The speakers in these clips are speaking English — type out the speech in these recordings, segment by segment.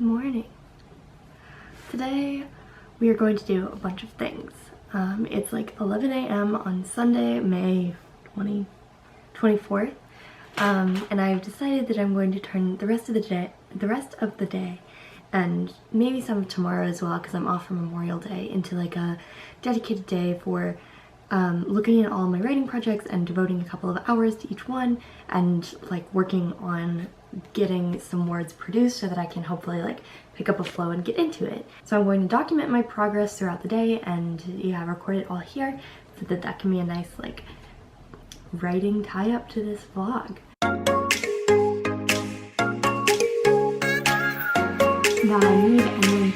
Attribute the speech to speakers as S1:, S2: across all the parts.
S1: Good morning. Today we are going to do a bunch of things. It's like 11 a.m. on Sunday, May 24th, and I've decided that I'm going to turn the rest of the day, and maybe some of tomorrow as well, because I'm off for Memorial Day, into like a dedicated day for looking at all my writing projects and devoting a couple of hours to each one, and like working on getting some words produced so that I can hopefully like pick up a flow and get into it. So I'm going to document my progress throughout the day and record it all here so that that can be a nice like writing tie-up to this vlog. That I need, and then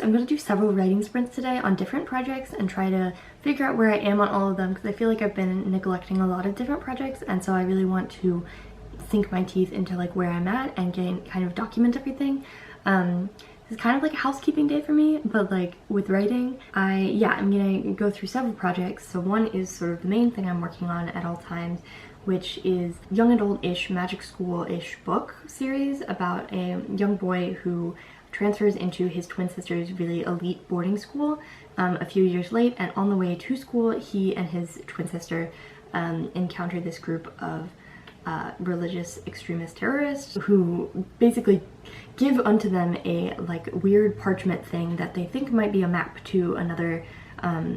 S1: I'm going to do several writing sprints today on different projects and try to figure out where I am on all of them, because I feel like I've been neglecting a lot of different projects, and so I really want to sink my teeth into like where I'm at and kind of document everything. This is kind of like a housekeeping day for me, but like with writing, I'm gonna go through several projects. So one is sort of the main thing I'm working on at all times, which is young adult-ish, magic school-ish book series about a young boy who transfers into his twin sister's really elite boarding school a few years late, and on the way to school he and his twin sister encounter this group of religious extremist terrorists who basically give unto them a like weird parchment thing that they think might be a map to another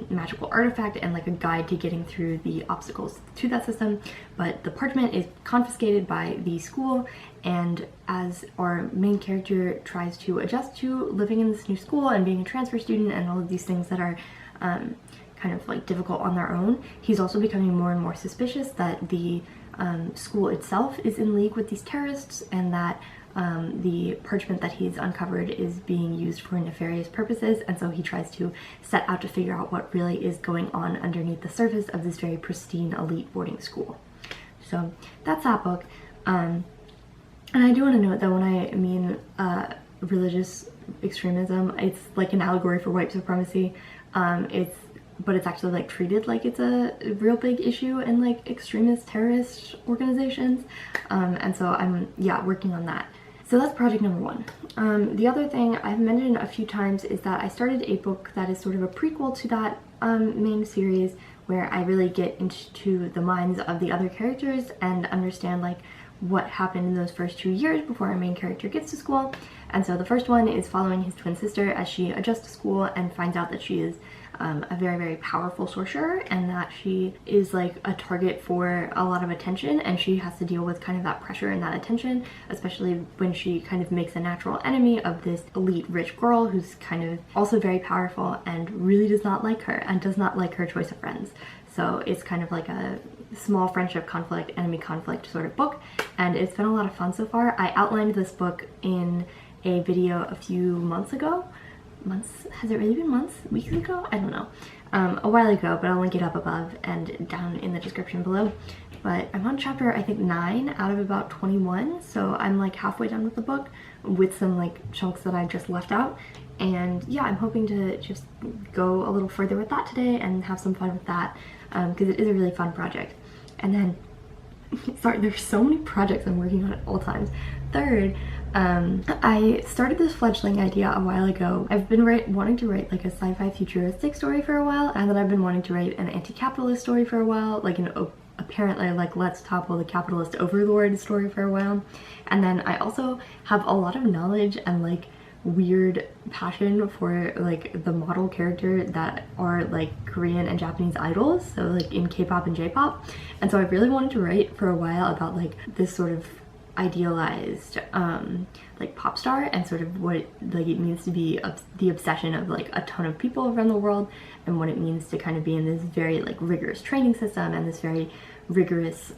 S1: magical artifact and like a guide to getting through the obstacles to that system. But the parchment is confiscated by the school, and as our main character tries to adjust to living in this new school and being a transfer student and all of these things that are kind of like difficult on their own, he's also becoming more and more suspicious that the school itself is in league with these terrorists, and that the parchment that he's uncovered is being used for nefarious purposes, and so he tries to set out to figure out what really is going on underneath the surface of this very pristine elite boarding school. So that's that book. And I do want to note that when I mean religious extremism, it's like an allegory for white supremacy. But it's actually like treated like it's a real big issue in like extremist terrorist organizations, and so I'm working on that. So that's project number one. The other thing I've mentioned a few times is that I started a book that is sort of a prequel to that main series, where I really get into the minds of the other characters and understand like what happened in those first 2 years before our main character gets to school. And so the first one is following his twin sister as she adjusts to school and finds out that she is a very, very powerful sorcerer, and that she is like a target for a lot of attention, and she has to deal with kind of that pressure and that attention, especially when she kind of makes a natural enemy of this elite rich girl who's kind of also very powerful and really does not like her and does not like her choice of friends. So it's kind of like a small friendship conflict, enemy conflict sort of book, and it's been a lot of fun so far. I outlined this book in a video a few months ago. Has it really been months? Weeks ago? I don't know. A while ago, but I'll link it up above and down in the description below. But I'm on chapter, I think, 9 out of about 21, so I'm like halfway done with the book with some like chunks that I just left out. And yeah, I'm hoping to just go a little further with that today and have some fun with that, because it is a really fun project. And then, sorry, there's so many projects I'm working on at all times. Third, I started this fledgling idea a while ago. I've been wanting to write like a sci-fi futuristic story for a while, and then I've been wanting to write an anti-capitalist story for a while, like an apparently like let's topple the capitalist overlord story for a while. And then I also have a lot of knowledge and like weird passion for like the model character that are like Korean and Japanese idols, so like in K-pop and J-pop. And so I really wanted to write for a while about like this sort of idealized like pop star, and sort of what it means to be the obsession of like a ton of people around the world, and what it means to kind of be in this very like rigorous training system and this very rigorous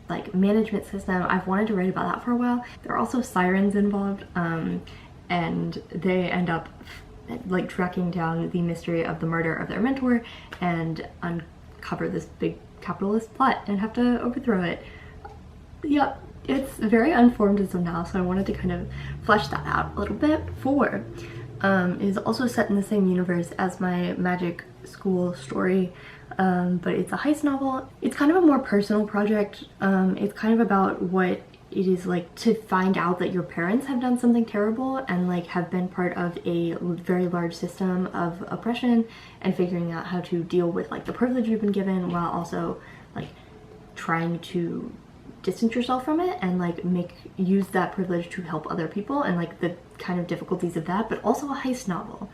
S1: like management system. I've wanted to write about that for a while. There are also sirens involved, and they end up like tracking down the mystery of the murder of their mentor and uncover this big capitalist plot and have to overthrow it. Yep. It's very unformed as of now, so I wanted to kind of flesh that out a little bit. 4 is also set in the same universe as my magic school story, but it's a heist novel. It's kind of a more personal project. It's kind of about what it is like to find out that your parents have done something terrible and like have been part of a very large system of oppression, and figuring out how to deal with like the privilege you've been given while also like trying to distance yourself from it and like use that privilege to help other people, and like the kind of difficulties of that, but also a heist novel.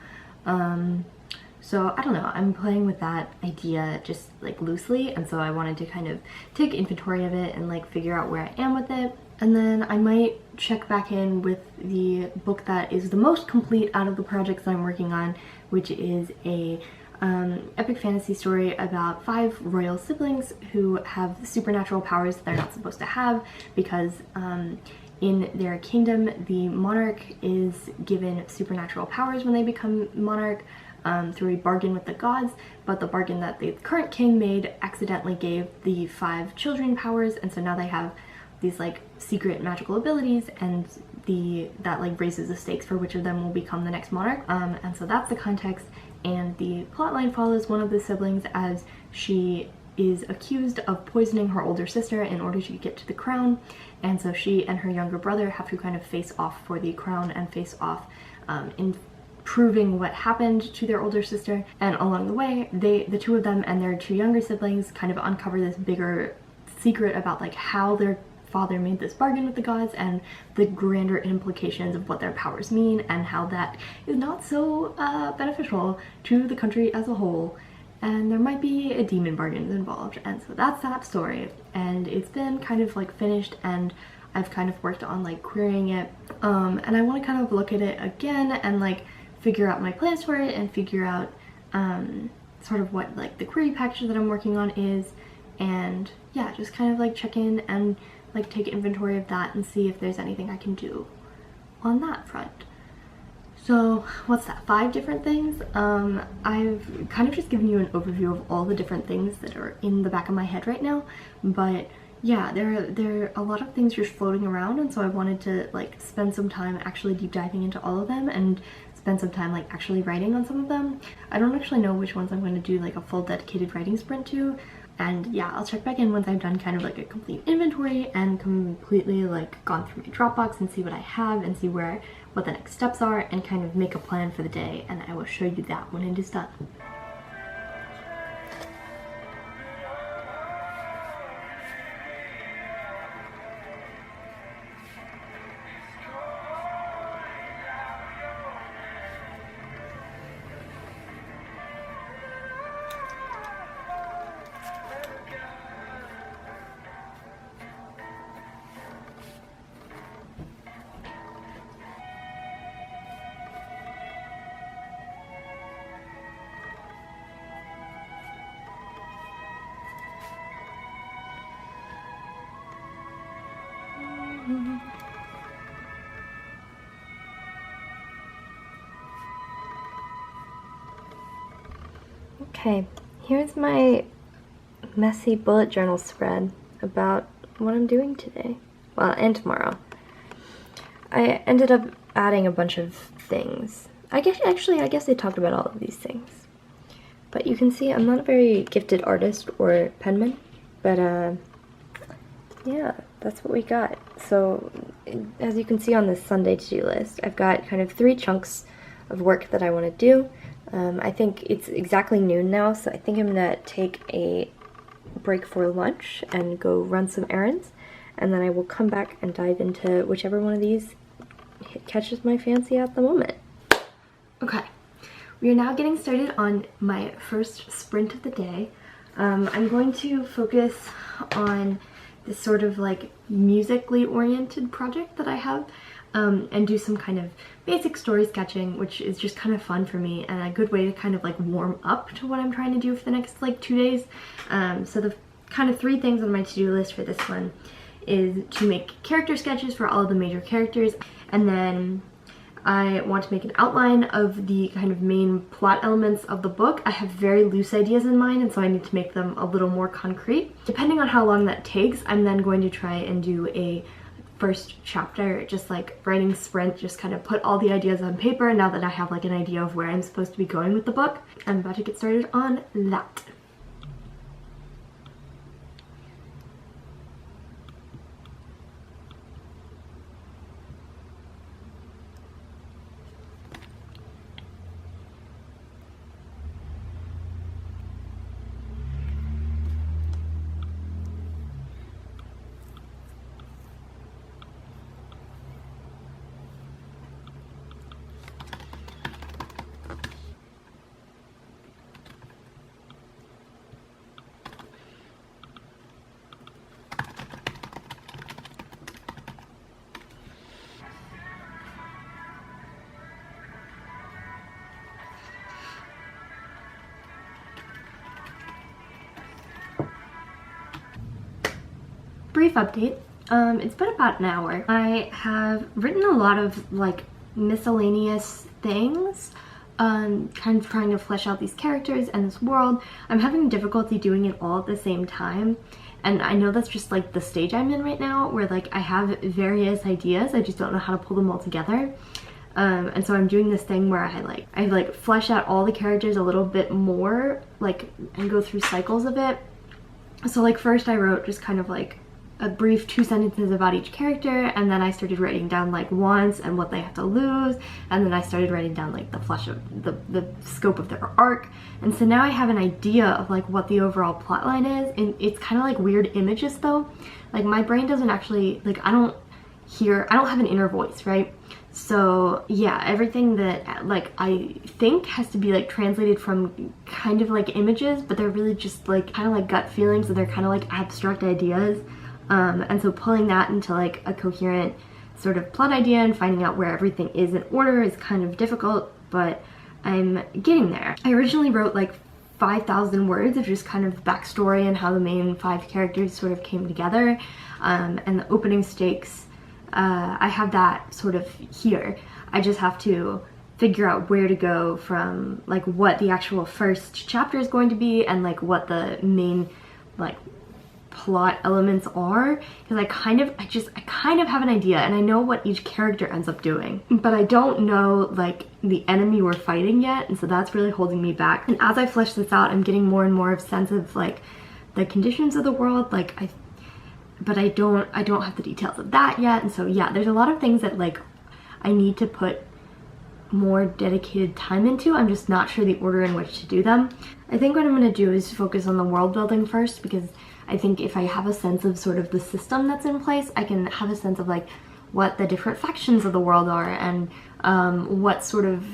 S1: So I don't know, I'm playing with that idea just like loosely, and so I wanted to kind of take inventory of it and like figure out where I am with it. And then I might check back in with the book that is the most complete out of the projects that I'm working on, which is a epic fantasy story about 5 royal siblings who have supernatural powers that they're not supposed to have, because in their kingdom the monarch is given supernatural powers when they become monarch, through a bargain with the gods, but the bargain that the current king made accidentally gave the 5 children powers, and so now they have these like secret magical abilities, and that like raises the stakes for which of them will become the next monarch. And so that's the context, and the plotline follows one of the siblings as she is accused of poisoning her older sister in order to get to the crown, and so she and her younger brother have to kind of face off for the crown and face off in proving what happened to their older sister. And along the way, the 2 of them and their 2 younger siblings kind of uncover this bigger secret about like how their father made this bargain with the gods and the grander implications of what their powers mean, and how that is not so beneficial to the country as a whole, and there might be a demon bargain involved. And so that's that story, and it's been kind of like finished, and I've kind of worked on like querying it, and I want to kind of look at it again and like figure out my plans for it, and figure out sort of what like the query package that I'm working on is, and yeah, just kind of like check in and like take inventory of that and see if there's anything I can do on that front. So what's that, 5 different things? I've kind of just given you an overview of all the different things that are in the back of my head right now, but yeah, there are a lot of things just floating around, and so I wanted to like spend some time actually deep diving into all of them and spend some time like actually writing on some of them. I don't actually know which ones I'm going to do like a full dedicated writing sprint to, and yeah, I'll check back in once I've done kind of like a complete inventory and completely like gone through my Dropbox and see what I have and see what the next steps are, and kind of make a plan for the day, and I will show you that when it is done. Okay, here's my messy bullet journal spread about what I'm doing today. Well, and tomorrow. I ended up adding a bunch of things. I guess I talked about all of these things. But you can see I'm not a very gifted artist or penman, but yeah, that's what we got. So as you can see on this Sunday to-do list, I've got kind of 3 chunks of work that I want to do. I think it's exactly noon now, so I think I'm gonna take a break for lunch and go run some errands, and then I will come back and dive into whichever one of these catches my fancy at the moment. Okay, we are now getting started on my first sprint of the day. I'm going to focus on this sort of like musically oriented project that I have, and do some kind of basic story sketching, which is just kind of fun for me and a good way to kind of like warm up to what I'm trying to do for the next like 2 days. So the kind of 3 things on my to-do list for this one is to make character sketches for all of the major characters, and then I want to make an outline of the kind of main plot elements of the book. I have very loose ideas in mind, and so I need to make them a little more concrete. Depending on how long that takes, I'm then going to try and do a first chapter, just like writing sprint, just kind of put all the ideas on paper now that I have like an idea of where I'm supposed to be going with the book. I'm about to get started on that. brief update. It's been about an hour. I have written a lot of like miscellaneous things, kind of trying to flesh out these characters and this world. I'm having difficulty doing it all at the same time, and I know that's just like the stage I'm in right now, where like I have various ideas, I just don't know how to pull them all together. And so I'm doing this thing where I flesh out all the characters a little bit more, like, and go through cycles of it. So like first I wrote just kind of like a brief 2 sentences about each character, and then I started writing down like wants and what they have to lose, and then I started writing down like the flesh of the scope of their arc. And so now I have an idea of like what the overall plot line is, and it's kind of like weird images though. Like my brain doesn't actually, like I don't have an inner voice, right? So yeah, everything that like I think has to be like translated from kind of like images, but they're really just like kind of like gut feelings, so they're kind of like abstract ideas. And so pulling that into like a coherent sort of plot idea and finding out where everything is in order is kind of difficult, but I'm getting there. I originally wrote like 5,000 words of just kind of backstory and how the main 5 characters sort of came together, and the opening stakes. I have that sort of here. I just have to figure out where to go from, like what the actual first chapter is going to be and like what the main like plot elements are, because I kind of have an idea and I know what each character ends up doing, but I don't know like the enemy we're fighting yet, and so that's really holding me back. And as I flesh this out, I'm getting more and more of a sense of like the conditions of the world, like but I don't have the details of that yet. And so yeah, there's a lot of things that like I need to put more dedicated time into. I'm just not sure the order in which to do them. I think what I'm going to do is focus on the world building first, because I think if I have a sense of sort of the system that's in place, I can have a sense of like what the different factions of the world are, and what sort of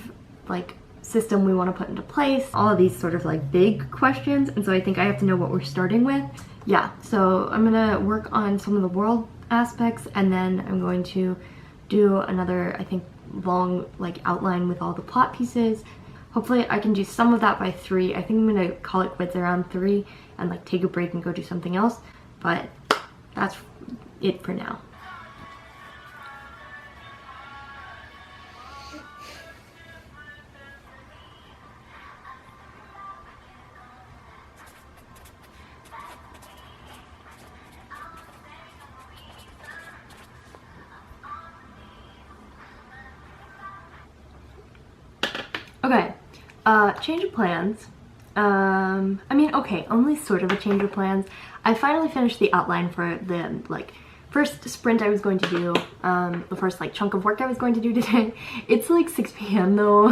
S1: like system we want to put into place, all of these sort of like big questions. And so I think I have to know what we're starting with. Yeah, so I'm gonna work on some of the world aspects, and then I'm going to do another, I think, long like outline with all the plot pieces. Hopefully I can do some of that by 3. I think I'm gonna call it quits around 3 and like take a break and go do something else, but that's it for now. Okay, change of plans. I mean, okay, only sort of a change of plans. I finally finished the outline for the like first sprint I was going to do, the first like chunk of work I was going to do today. It's like 6 p.m. though.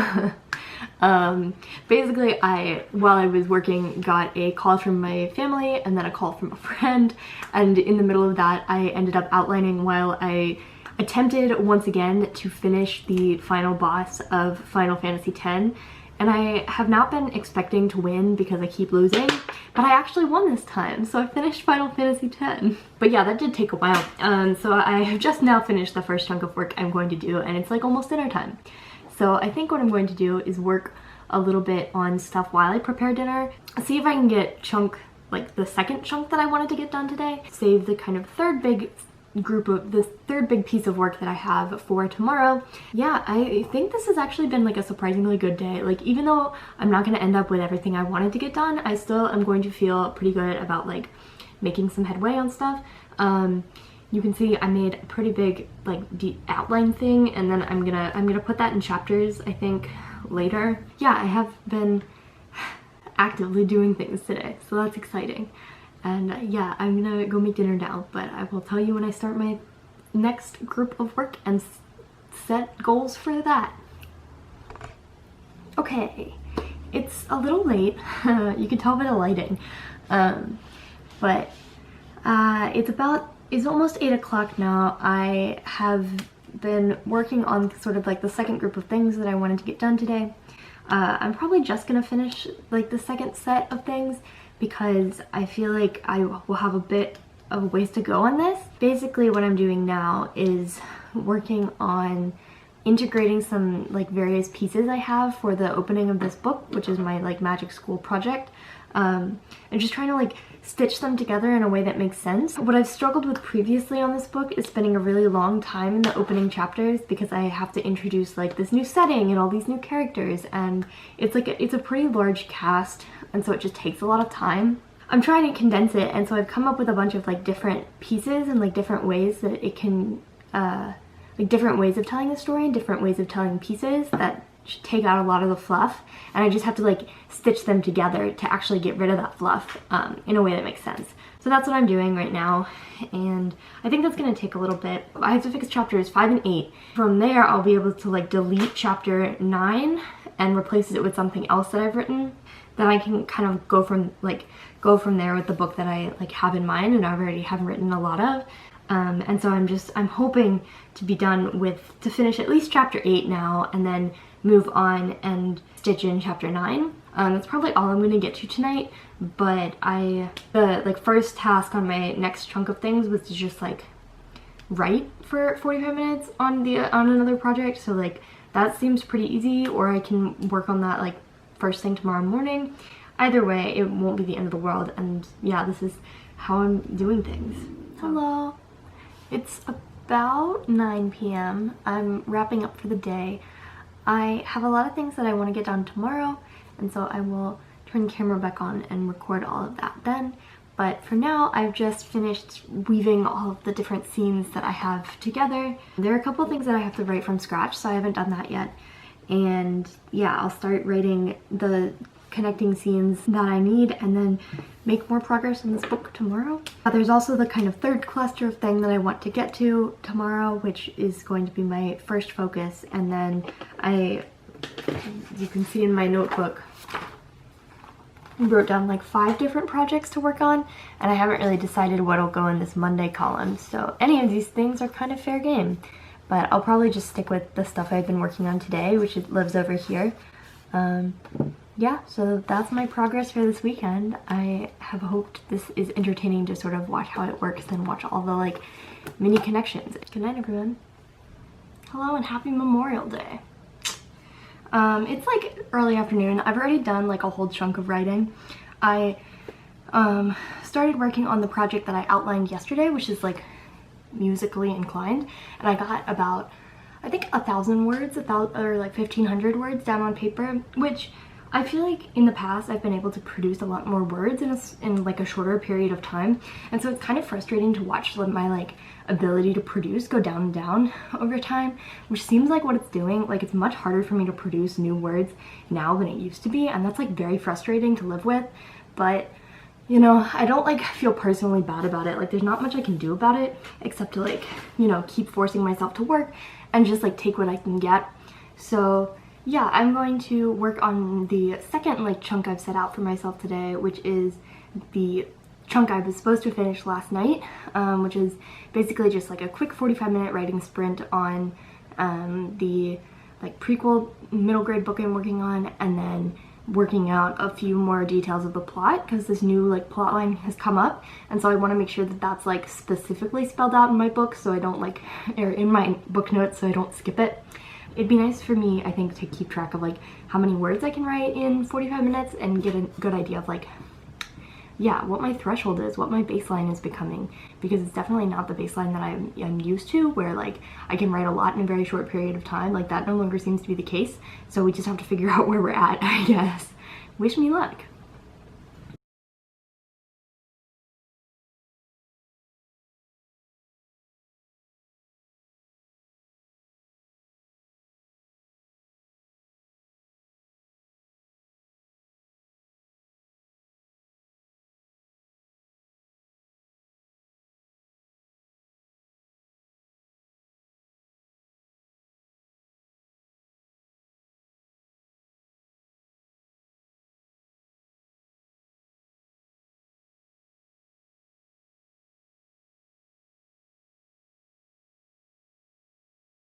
S1: Basically while I was working, got a call from my family and then a call from a friend, and in the middle of that I ended up outlining while I attempted once again to finish the final boss of Final Fantasy X, and I have not been expecting to win because I keep losing, but I actually won this time, so I finished Final Fantasy X. But yeah, that did take a while. So I have just now finished the first chunk of work I'm going to do, and it's like almost dinner time. So I think what I'm going to do is work a little bit on stuff while I prepare dinner, see if I can get like the second chunk that I wanted to get done today, save the kind of third big piece of work that I have for tomorrow. Yeah, I think this has actually been like a surprisingly good day. Like even though I'm not going to end up with everything I wanted to get done, I still am going to feel pretty good about like making some headway on stuff. You can see I made a pretty big like deep outline thing, and then I'm gonna put that in chapters I think later. Yeah, I have been actively doing things today, so that's exciting. And yeah, I'm gonna go make dinner now, but I will tell you when I start my next group of work and set goals for that. Okay, it's a little late. You can tell by the lighting. But it's almost 8 o'clock now. I have been working on sort of like the second group of things that I wanted to get done today. I'm probably just gonna finish like the second set of things, because I feel like I will have a bit of ways to go on this. Basically what I'm doing now is working on integrating some like various pieces I have for the opening of this book, which is my like magic school project, and just trying to like stitch them together in a way that makes sense. What I've struggled with previously on this book is spending a really long time in the opening chapters because I have to introduce like this new setting and all these new characters, and it's a pretty large cast, and so it just takes a lot of time. I'm trying to condense it, and so I've come up with a bunch of like different pieces and like different ways that it can like different ways of telling the story and different ways of telling pieces that take out a lot of the fluff, and I just have to like stitch them together to actually get rid of that fluff in a way that makes sense. So that's what I'm doing right now, and I think that's going to take a little bit. I have to fix chapters 5 and 8. From there I'll be able to like delete chapter 9 and replace it with something else that I've written. Then I can kind of go from there with the book that I like have in mind and I already have written a lot of. And so I'm hoping to be done to finish at least chapter 8 now, and then move on and stitch in chapter 9. That's probably all I'm going to get to tonight, but the like first task on my next chunk of things was to just like write for 45 minutes on another project, so like that seems pretty easy, or I can work on that like first thing tomorrow morning. Either way, it won't be the end of the world, and yeah, this is how I'm doing things. Hello. It's about 9 p.m. I'm wrapping up for the day. I have a lot of things that I want to get done tomorrow, and so I will turn the camera back on and record all of that then. But for now, I've just finished weaving all of the different scenes that I have together. There are a couple of things that I have to write from scratch, so I haven't done that yet. And yeah, I'll start writing the connecting scenes that I need and then make more progress in this book tomorrow. There's also the kind of third cluster of thing that I want to get to tomorrow, which is going to be my first focus. And then you can see in my notebook, I wrote down like 5 different projects to work on, and I haven't really decided what'll go in this Monday column. So any of these things are kind of fair game, but I'll probably just stick with the stuff I've been working on today, which lives over here. Yeah, so that's my progress for this weekend. I have hoped this is entertaining to sort of watch how it works and watch all the like mini connections. Good night, everyone. Hello and happy Memorial Day. It's like early afternoon. I've already done like a whole chunk of writing. I started working on the project that I outlined yesterday, which is like musically inclined, and I got about, I think, 1,000 words, or like 1,500 words down on paper, which I feel like in the past I've been able to produce a lot more words in like a shorter period of time, and so it's kind of frustrating to watch my like ability to produce go down and down over time, which seems like what it's doing. Like, it's much harder for me to produce new words now than it used to be, and that's like very frustrating to live with. But you know, I don't like feel personally bad about it. Like, there's not much I can do about it except to like, you know, keep forcing myself to work and just like take what I can get. So yeah, I'm going to work on the second like chunk I've set out for myself today, which is the chunk I was supposed to finish last night, which is basically just like a quick 45-minute writing sprint on the like prequel middle grade book I'm working on, and then working out a few more details of the plot because this new like plot line has come up, and so I want to make sure that that's like specifically spelled out in my book, so I don't like, or in my book notes, so I don't skip it. It'd be nice for me, I think, to keep track of like how many words I can write in 45 minutes and get a good idea of like, yeah, what my threshold is, what my baseline is becoming, because it's definitely not the baseline that I'm used to, where like I can write a lot in a very short period of time. Like, that no longer seems to be the case, so we just have to figure out where we're at, I guess. Wish me luck.